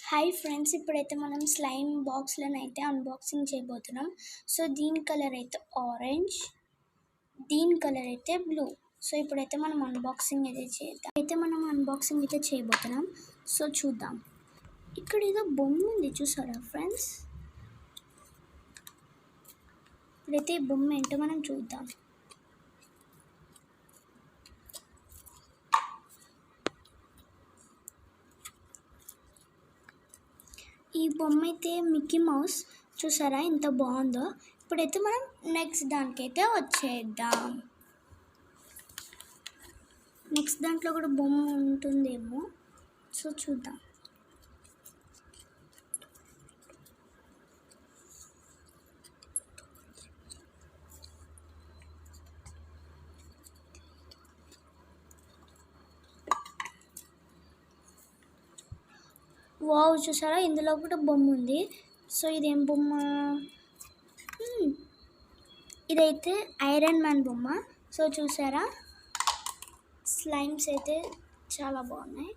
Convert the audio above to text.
Hi friends, ఇప్పుడైతే మనం slime బాక్స్లను అయితే అన్బాక్సింగ్ చేయబోతున్నాం. సో దీని కలర్ అయితే ఆరెంజ్, దీని కలర్ అయితే బ్లూ. సో ఇప్పుడైతే మనం అన్బాక్సింగ్ అయితే చేయబోతున్నాం. సో చూద్దాం. ఇక్కడ ఏదో బొమ్మ ఉంది, చూసారా ఫ్రెండ్స్? ఇప్పుడైతే ఈ బొమ్మ ఏంటో మనం చూద్దాం. ఈ బొమ్మ అయితే మిక్కీ మౌస్, చూసారా ఎంత బాగుందో. ఇప్పుడైతే మనం నెక్స్ట్ దానికైతే వచ్చేద్దాం. నెక్స్ట్ దాంట్లో కూడా బొమ్మ ఉంటుందేమో, సో చూద్దాం. వావ్, చూసారా ఇందులో కూడా బొమ్మ ఉంది. సో ఇదేం బొమ్మ? ఇదైతే ఐరన్ మ్యాన్ బొమ్మ. సో చూసారా, స్లైమ్స్ అయితే చాలా బాగున్నాయి.